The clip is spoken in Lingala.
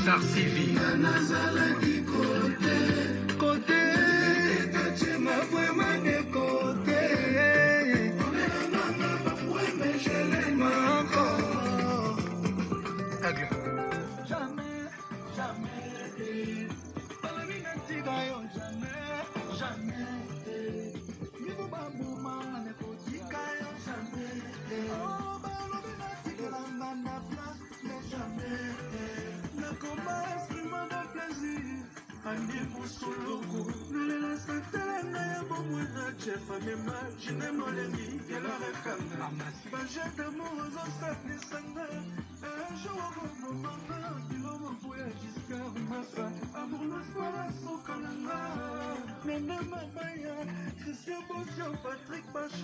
César Civil. Côté, tu m'as vraiment décoté. Mais je l'aime encore. Jamais, jamais. Jamais. Nico Bambuma, Nekotika, jamais. Oh, Balobi, na place, mais jamais. Ne commence vraiment de plaisir. Andi Moussoloko, ne le laisse pas t'aimer, bon, moi, chef, mais mal, je n'aime pas les filles, qu'elle aurait comme Bajet d'amour aux obstacles, un jour, mon maman, tu l'as m'envoyé jusqu'à ma femme. Amour, le soir, son canard, mais ne m'a pas, Christian Bouchon, Patrick Bachet.